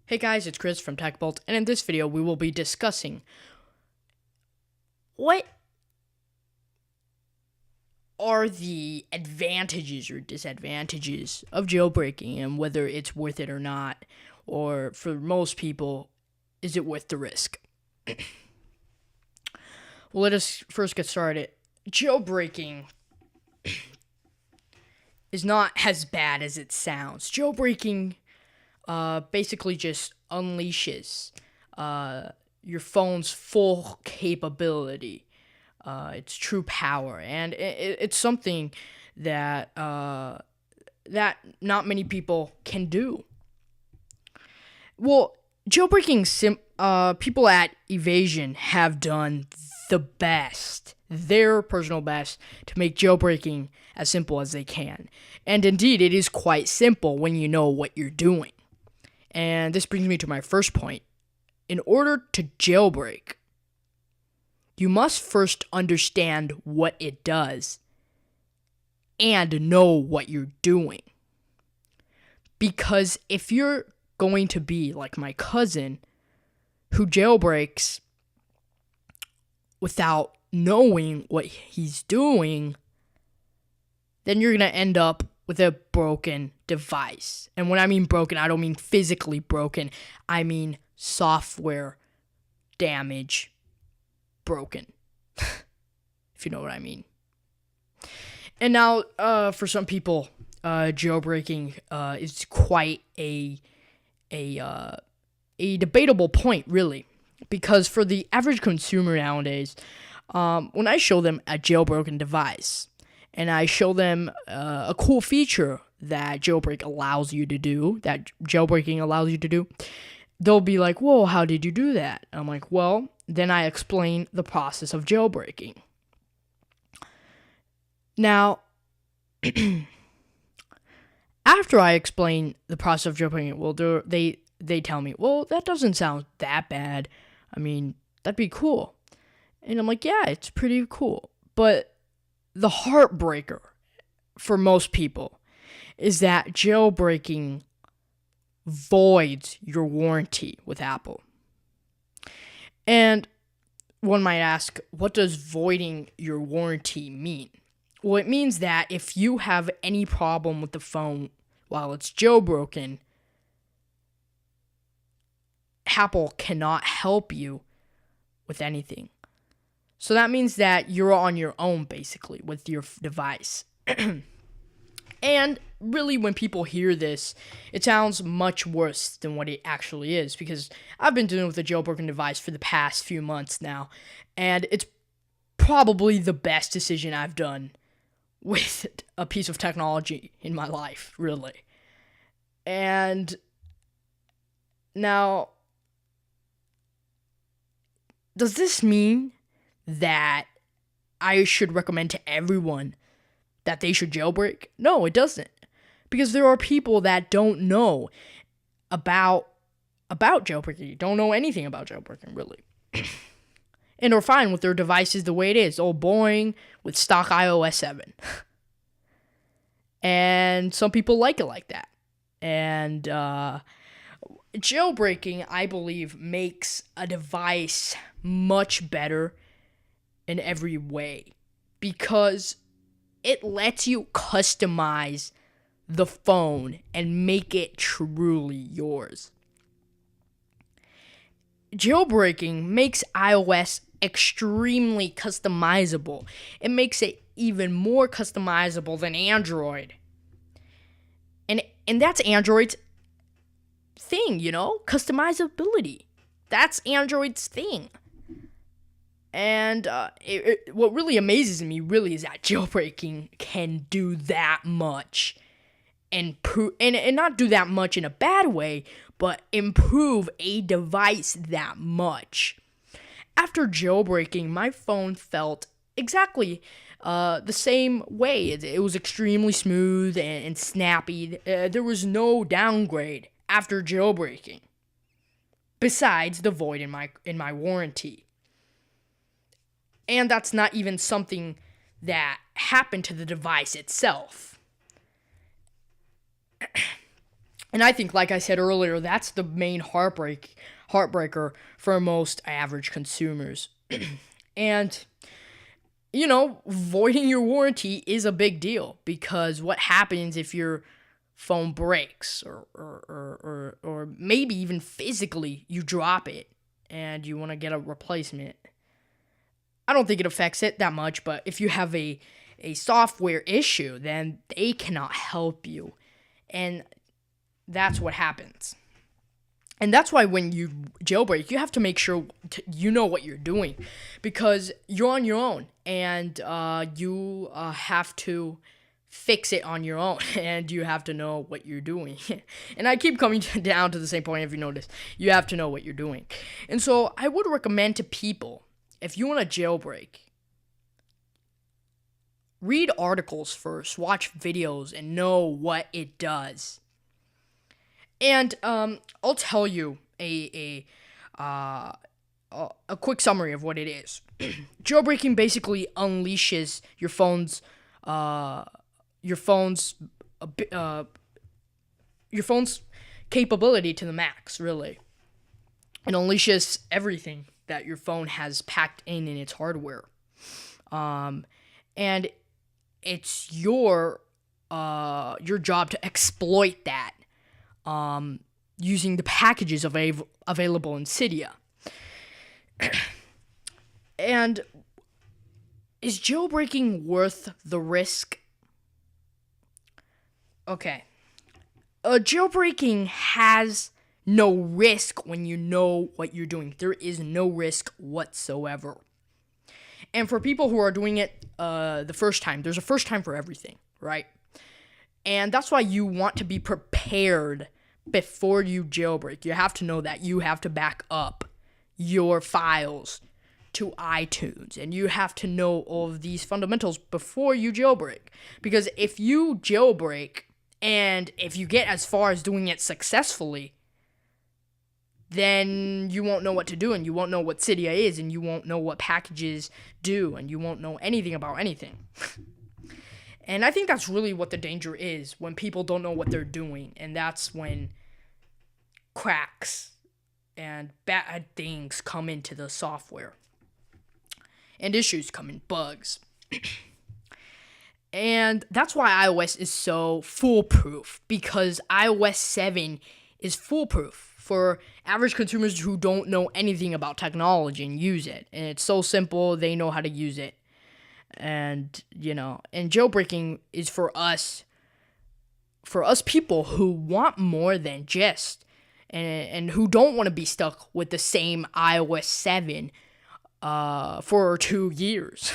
Hey guys, it's Chris from TechBolt, and in this video we will be discussing what are the advantages or disadvantages of jailbreaking and whether it's worth it or not, or for most people, is it worth the risk? Well, let us first get started. Jailbreaking is not as bad as it sounds. Jailbreaking basically just unleashes your phone's full capability, its true power, and it's something that that not many people can do. Well, jailbreaking people at Evasion have done their personal best to make jailbreaking as simple as they can, and indeed, it is quite simple when you know what you're doing. And this brings me to my first point. In order to jailbreak, you must first understand what it does and know what you're doing. Because if you're going to be like my cousin who jailbreaks without knowing what he's doing, then you're going to end up with a broken device. And when I mean broken, I don't mean physically broken. I mean software damage broken. If you know what I mean. And now, for some people, jailbreaking is quite a debatable point, really. Because for the average consumer nowadays, when I show them a jailbroken device, and I show them a cool feature that jailbreaking allows you to do, they'll be like, whoa, how did you do that? I'm like, well, then I explain the process of jailbreaking. Now, after I explain the process of jailbreaking, well, they tell me, well, that doesn't sound that bad. I mean, that'd be cool. And I'm like, yeah, it's pretty cool. But the heartbreaker for most people is that jailbreaking voids your warranty with Apple. And one might ask, what does voiding your warranty mean? Well, it means that if you have any problem with the phone while it's jailbroken, Apple cannot help you with anything. So that means that you're on your own, basically, with your device. And really, when people hear this, it sounds much worse than what it actually is, because I've been dealing with a jailbroken device for the past few months now, and it's probably the best decision I've done with a piece of technology in my life, really. And now, does this mean that I should recommend to everyone that they should jailbreak? No, it doesn't. Because there are people that don't know about jailbreaking, don't know anything about jailbreaking, really. And are fine with their devices the way it is, all boring, with stock iOS 7. And some people like it like that. And jailbreaking, I believe, makes a device much better in every way, because it lets you customize the phone and make it truly yours. Jailbreaking makes iOS extremely customizable. It makes it even more customizable than Android. And that's Android's thing, customizability. That's Android's thing. And what really amazes me, really, is that jailbreaking can do that much, and not do that much in a bad way, but improve a device that much. After jailbreaking, my phone felt exactly the same way. It was extremely smooth and snappy. There was no downgrade after jailbreaking, besides the void in my warranty. And that's not even something that happened to the device itself. And I think, like I said earlier, that's the main heartbreaker for most average consumers. And voiding your warranty is a big deal, because what happens if your phone breaks, or maybe even physically you drop it and you want to get a replacement? I don't think it affects it that much, but if you have a software issue, then they cannot help you. And that's what happens. And that's why when you jailbreak, you have to make sure you know what you're doing, because you're on your own, and you have to fix it on your own, and you have to know what you're doing. And I keep coming down to the same point. If you notice, you have to know what you're doing. And so I would recommend to people, if you want to jailbreak, read articles first, watch videos, and know what it does. And I'll tell you a quick summary of what it is. Jailbreaking basically unleashes your phone's capability to the max. Really, it unleashes everything that your phone has packed in its hardware, and it's your job to exploit that. Using the packages available in Cydia. And is jailbreaking worth the risk? Okay. Jailbreaking has no risk when you know what you're doing. There is no risk whatsoever. And for people who are doing it the first time, there's a first time for everything, right? And that's why you want to be prepared before you jailbreak. You have to know that you have to back up your files to iTunes, and you have to know all of these fundamentals before you jailbreak. Because if you jailbreak, and if you get as far as doing it successfully, then you won't know what to do, and you won't know what Cydia is, and you won't know what packages do, and you won't know anything about anything. And I think that's really what the danger is, when people don't know what they're doing. And that's when cracks and bad things come into the software. And issues come in, bugs. And that's why iOS is so foolproof, because iOS 7 is foolproof for average consumers who don't know anything about technology and use it. And it's so simple, they know how to use it. And and jailbreaking is for us people who want more than just, and who don't want to be stuck with the same iOS 7 for 2 years,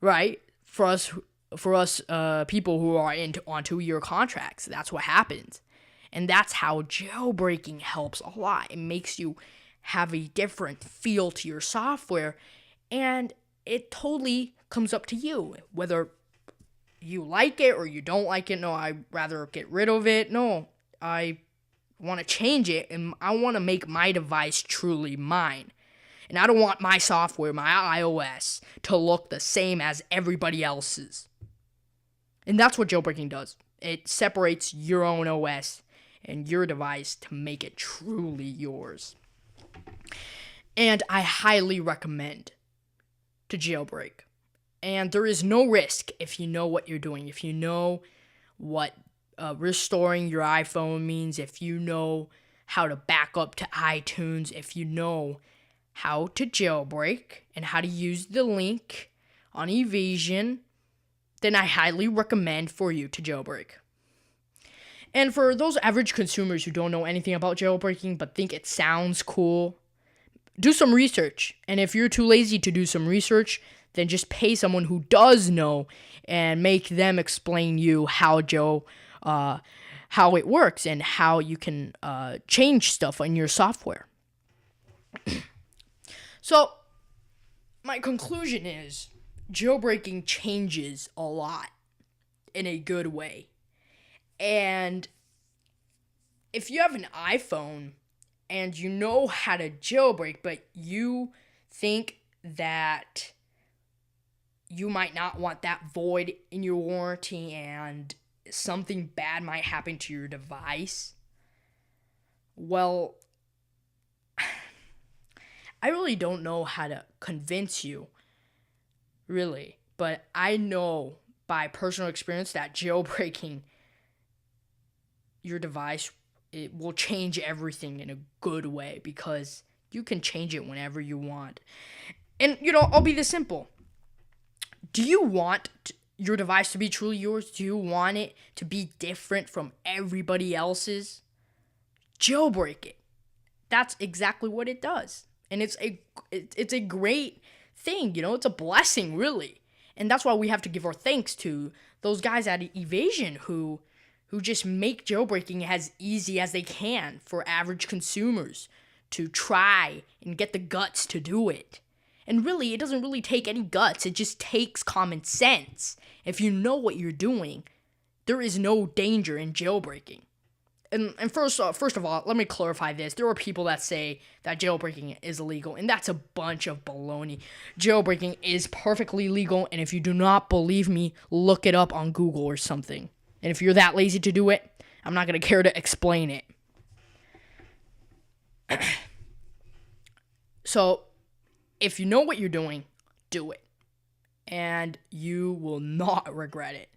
right? For us people who are on 2-year contracts, that's what happens. And that's how jailbreaking helps a lot. It makes you have a different feel to your software, and it totally comes up to you whether you like it or you don't like it. No, I'd rather get rid of it. No, I want to change it, and I want to make my device truly mine. And I don't want my software, my iOS, to look the same as everybody else's. And that's what jailbreaking does. It separates your own OS and your device to make it truly yours. And I highly recommend to jailbreak. And there is no risk if you know what you're doing. If you know what restoring your iPhone means, if you know how to back up to iTunes, if you know how to jailbreak and how to use the link on Evasion, then I highly recommend for you to jailbreak. And for those average consumers who don't know anything about jailbreaking but think it sounds cool, do some research. And if you're too lazy to do some research, then just pay someone who does know and make them explain you how it works and how you can change stuff in your software. So, my conclusion is jailbreaking changes a lot in a good way. And if you have an iPhone and you know how to jailbreak, but you think that you might not want that void in your warranty and something bad might happen to your device, Well, I really don't know how to convince you, really, but I know by personal experience that jailbreaking your device, it will change everything in a good way, because you can change it whenever you want. And I'll be this simple. Do you want your device to be truly yours? Do you want it to be different from everybody else's? Jailbreak it. That's exactly what it does. And it's a great thing, it's a blessing, really. And that's why we have to give our thanks to those guys at Evasion who just make jailbreaking as easy as they can for average consumers to try and get the guts to do it. And really, it doesn't really take any guts. It just takes common sense. If you know what you're doing, there is no danger in jailbreaking. And first of all, let me clarify this. There are people that say that jailbreaking is illegal, and that's a bunch of baloney. Jailbreaking is perfectly legal, and if you do not believe me, look it up on Google or something. And if you're that lazy to do it, I'm not going to care to explain it. So, if you know what you're doing, do it. And you will not regret it.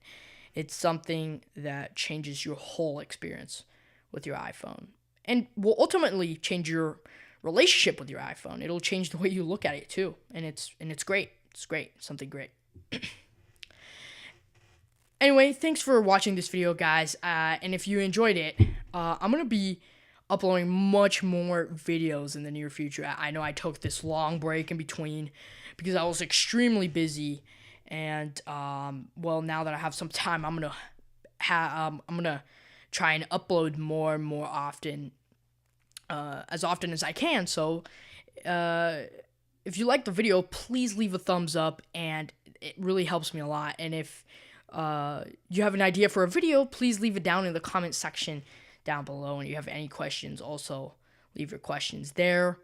It's something that changes your whole experience with your iPhone. And will ultimately change your relationship with your iPhone. It'll change the way you look at it too. And it's great. It's great. Something great. Anyway, thanks for watching this video, guys. And if you enjoyed it, I'm going to be uploading much more videos in the near future. I know I took this long break in between because I was extremely busy. And, now that I have some time, I'm going to try and upload more and more often, as often as I can. So, if you like the video, please leave a thumbs up, and it really helps me a lot. And if you have an idea for a video, please leave it down in the comment section down below. And if you have any questions, also leave your questions there.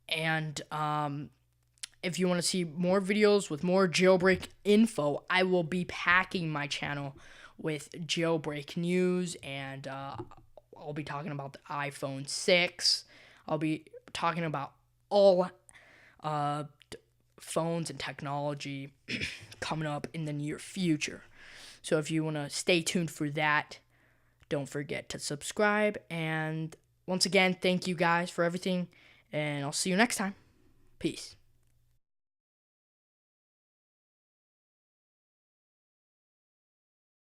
And if you want to see more videos with more jailbreak info, I will be packing my channel with jailbreak news, and I'll be talking about the iPhone 6. I'll be talking about all phones and technology coming up in the near future. So if you want to stay tuned for that, don't forget to subscribe. And once again, thank you guys for everything, and I'll see you next time. Peace.